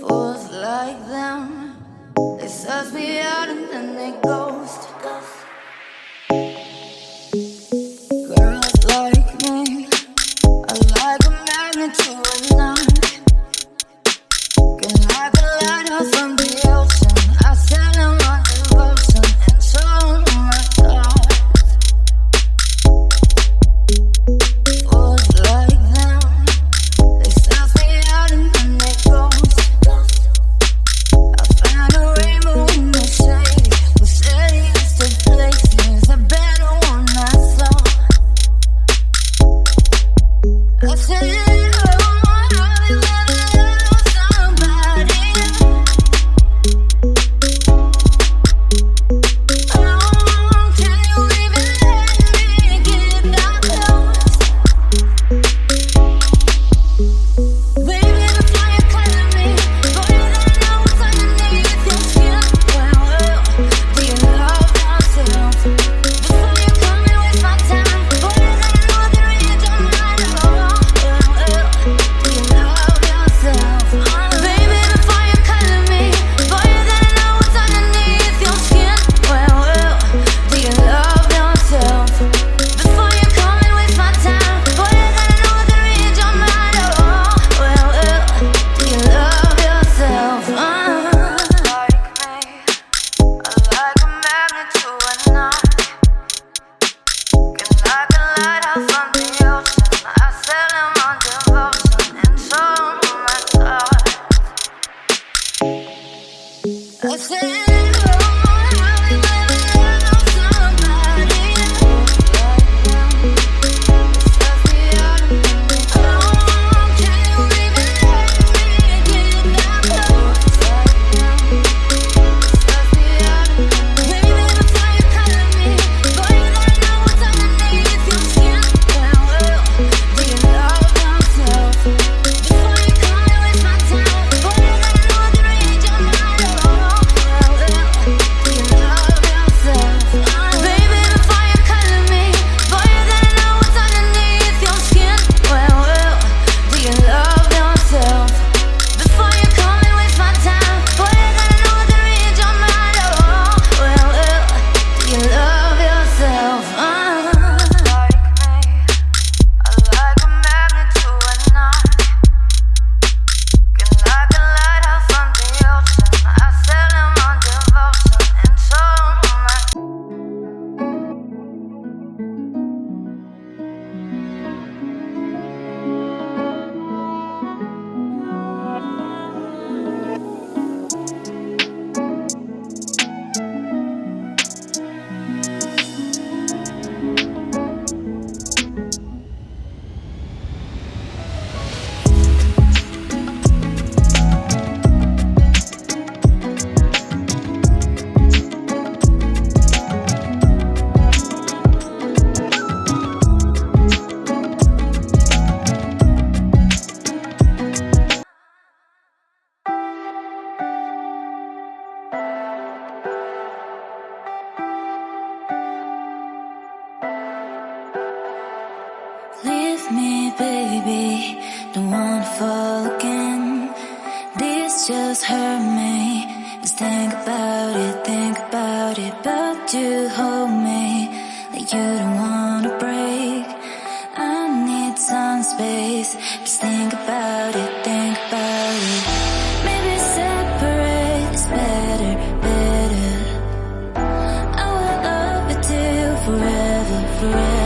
Fools like them, they suss me out and then they ghost. Girls like me are like a magnet to a knot. Can like a lighthouse from the ocean. I sell them on devotion and show my thoughts. Fools like them, they suss me out and then they ghost. I found a rainbow in the shade, with cities to places, a better one I saw. I said, I said leave me, baby, don't wanna fall again. This just hurt me. Just think about it, but you hold me like you don't wanna break. I need some space. Just think about it, maybe separate is better. I will love you till forever.